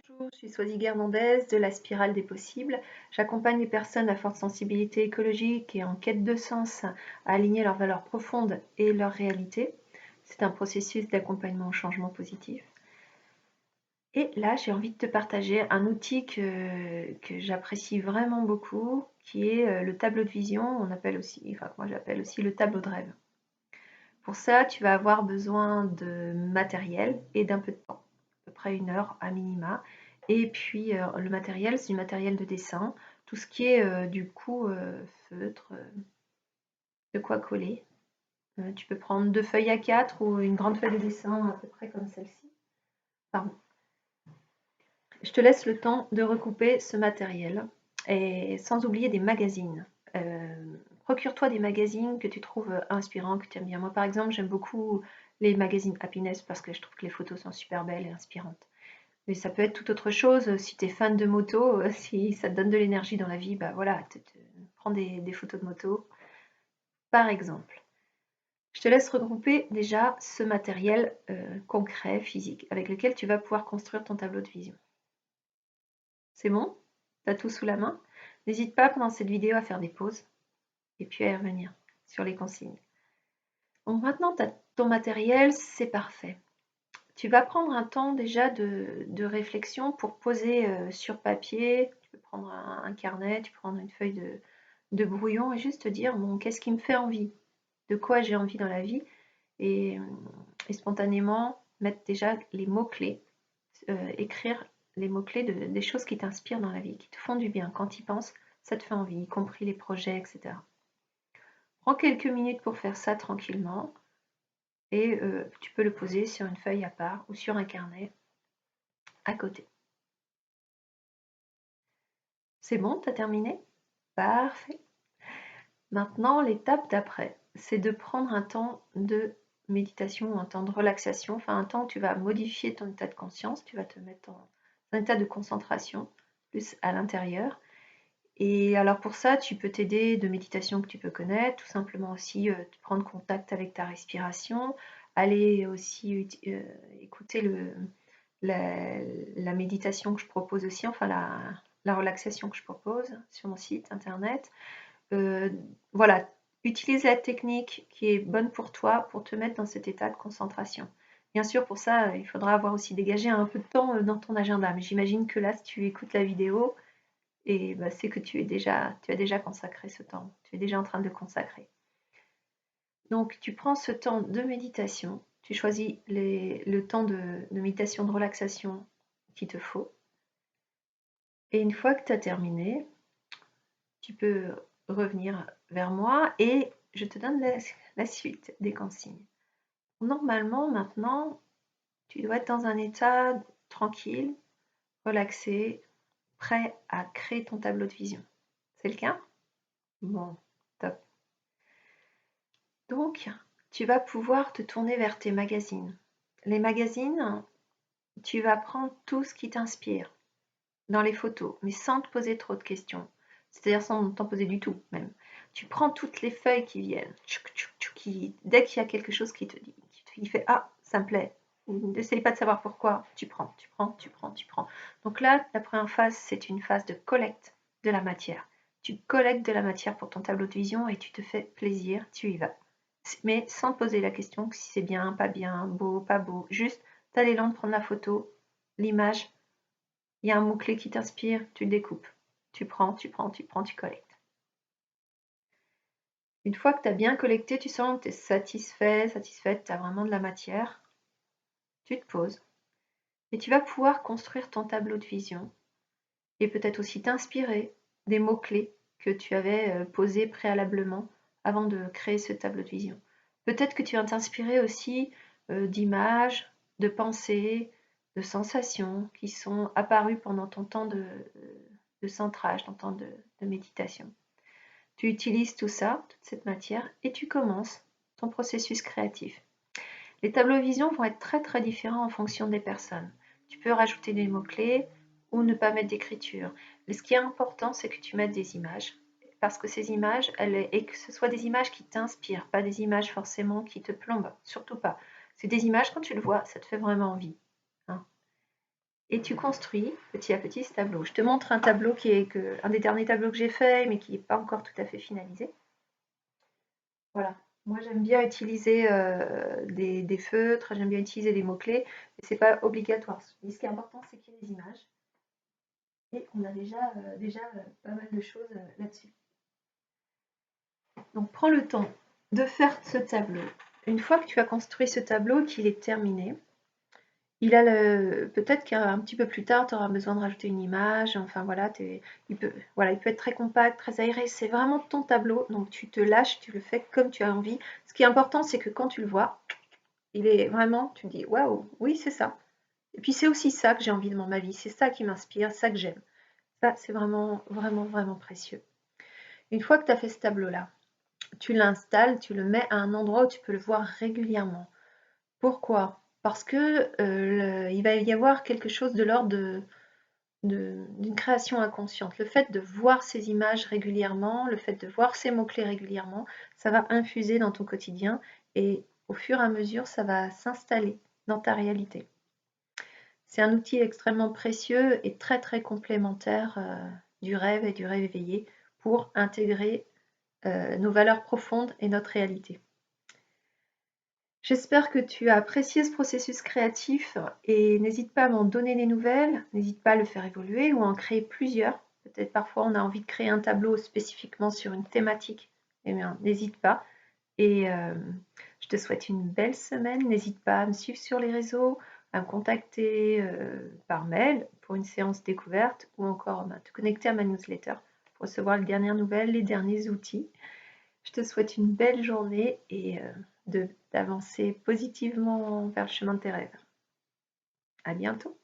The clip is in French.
Bonjour, je suis Swazik Hernandez de la Spirale des Possibles. J'accompagne les personnes à forte sensibilité écologique et en quête de sens à aligner leurs valeurs profondes et leur réalité. C'est un processus d'accompagnement au changement positif. Et là, j'ai envie de te partager un outil que j'apprécie vraiment beaucoup, qui est le tableau de vision, on appelle aussi, enfin moi j'appelle aussi le tableau de rêve. Pour ça, tu vas avoir besoin de matériel et d'un peu de temps, à peu près 1 heure à minima. Et puis le matériel, c'est du matériel de dessin, tout ce qui est du coup feutre, de quoi coller. Tu peux prendre 2 feuilles A4 ou une grande feuille de dessin à peu près comme celle-ci. Pardon. Je te laisse le temps de recouper ce matériel et sans oublier des magazines. Procure-toi des magazines que tu trouves inspirants, que tu aimes bien. Moi, par exemple, j'aime beaucoup les magazines Happiness parce que je trouve que les photos sont super belles et inspirantes. Mais ça peut être tout autre chose. Si tu es fan de moto, si ça te donne de l'énergie dans la vie, bah voilà, prends des photos de moto, par exemple. Je te laisse regrouper déjà ce matériel concret, physique, avec lequel tu vas pouvoir construire ton tableau de vision. C'est bon? Tu as tout sous la main? N'hésite pas pendant cette vidéo à faire des pauses et puis à y revenir sur les consignes. Donc maintenant, tu as ton matériel, c'est parfait. Tu vas prendre un temps déjà de réflexion pour poser sur papier. Tu peux prendre un carnet, tu peux prendre une feuille de brouillon et juste te dire, bon, qu'est-ce qui me fait envie? De quoi j'ai envie dans la vie? Et spontanément, mettre déjà les mots-clés, écrire les mots-clés des choses qui t'inspirent dans la vie, qui te font du bien. Quand tu y penses, ça te fait envie, y compris les projets, etc. Prends quelques minutes pour faire ça tranquillement et tu peux le poser sur une feuille à part ou sur un carnet à côté. C'est bon, tu as terminé? Parfait. Maintenant, l'étape d'après, c'est de prendre un temps de méditation, un temps de relaxation, enfin un temps où tu vas modifier ton état de conscience, tu vas te mettre dans un état de concentration, plus à l'intérieur. Et alors pour ça, tu peux t'aider de méditations que tu peux connaître, tout simplement aussi prendre contact avec ta respiration, aller aussi écouter la méditation que je propose aussi, enfin la relaxation que je propose sur mon site internet. Voilà, utilise la technique qui est bonne pour toi pour te mettre dans cet état de concentration. Bien sûr, pour ça, il faudra avoir aussi dégagé un peu de temps dans ton agenda. Mais j'imagine que là, si tu écoutes la vidéo, et bah, c'est que tu as déjà consacré ce temps. Tu es déjà en train de le consacrer. Donc, tu prends ce temps de méditation. Tu choisis le temps de méditation, de relaxation qu'il te faut. Et une fois que tu as terminé, tu peux revenir vers moi et je te donne la suite des consignes. Normalement, maintenant, tu dois être dans un état tranquille, relaxé, prêt à créer ton tableau de vision. C'est le cas? Bon, top. Donc, tu vas pouvoir te tourner vers tes magazines. Les magazines, tu vas prendre tout ce qui t'inspire dans les photos, mais sans te poser trop de questions. C'est-à-dire sans t'en poser du tout, même. Tu prends toutes les feuilles qui viennent. Dès qu'il y a quelque chose qui te dit, qui fait ah, ça me plaît. N'essaye pas de savoir pourquoi. Tu prends, tu prends, tu prends, tu prends. Donc là, la première phase, c'est une phase de collecte de la matière. Tu collectes de la matière pour ton tableau de vision et tu te fais plaisir, tu y vas. Mais sans te poser la question si c'est bien, pas bien, beau, pas beau. Juste, tu as l'élan de prendre la photo, l'image, il y a un mot-clé qui t'inspire, tu le découpes. Tu prends, tu prends, tu prends, tu collectes. Une fois que tu as bien collecté, tu sens que tu es satisfait, satisfaite, tu as vraiment de la matière, tu te poses et tu vas pouvoir construire ton tableau de vision et peut-être aussi t'inspirer des mots-clés que tu avais posés préalablement avant de créer ce tableau de vision. Peut-être que tu vas t'inspirer aussi d'images, de pensées, de sensations qui sont apparues pendant ton temps de centrage, ton temps de méditation. Tu utilises tout ça, toute cette matière, et tu commences ton processus créatif. Les tableaux vision vont être très très différents en fonction des personnes. Tu peux rajouter des mots-clés ou ne pas mettre d'écriture. Mais ce qui est important, c'est que tu mettes des images. Parce que ces images, et que ce soit des images qui t'inspirent, pas des images forcément qui te plombent, surtout pas. C'est des images, quand tu le vois, ça te fait vraiment envie. Hein. et tu construis petit à petit ce tableau. Je te montre un tableau qui est un des derniers tableaux que j'ai fait, mais qui n'est pas encore tout à fait finalisé. Voilà. Moi, j'aime bien utiliser des feutres, j'aime bien utiliser des mots-clés, mais c'est pas obligatoire. Mais ce qui est important, c'est qu'il y ait des images. Et on a déjà pas mal de choses là-dessus. Donc, prends le temps de faire ce tableau. Une fois que tu as construit ce tableau, qu'il est terminé, peut-être qu'un petit peu plus tard, tu auras besoin de rajouter une image. Enfin voilà, il peut être très compact, très aéré. C'est vraiment ton tableau, donc tu te lâches, tu le fais comme tu as envie. Ce qui est important, c'est que quand tu le vois, il est vraiment, tu te dis waouh, oui, c'est ça. Et puis c'est aussi ça que j'ai envie de ma vie, c'est ça qui m'inspire, ça que j'aime. Ça, c'est vraiment, vraiment, vraiment précieux. Une fois que tu as fait ce tableau-là, tu l'installes, tu le mets à un endroit où tu peux le voir régulièrement. Pourquoi? Parce que il va y avoir quelque chose de l'ordre d'une création inconsciente. Le fait de voir ces images régulièrement, le fait de voir ces mots-clés régulièrement, ça va infuser dans ton quotidien et au fur et à mesure, ça va s'installer dans ta réalité. C'est un outil extrêmement précieux et très très complémentaire du rêve et du rêve éveillé pour intégrer nos valeurs profondes et notre réalité. J'espère que tu as apprécié ce processus créatif et n'hésite pas à m'en donner des nouvelles, n'hésite pas à le faire évoluer ou à en créer plusieurs. Peut-être parfois on a envie de créer un tableau spécifiquement sur une thématique. Eh bien, n'hésite pas. Et je te souhaite une belle semaine. N'hésite pas à me suivre sur les réseaux, à me contacter par mail pour une séance découverte ou encore te connecter à ma newsletter pour recevoir les dernières nouvelles, les derniers outils. Je te souhaite une belle journée et d'avancer positivement vers le chemin de tes rêves. À bientôt.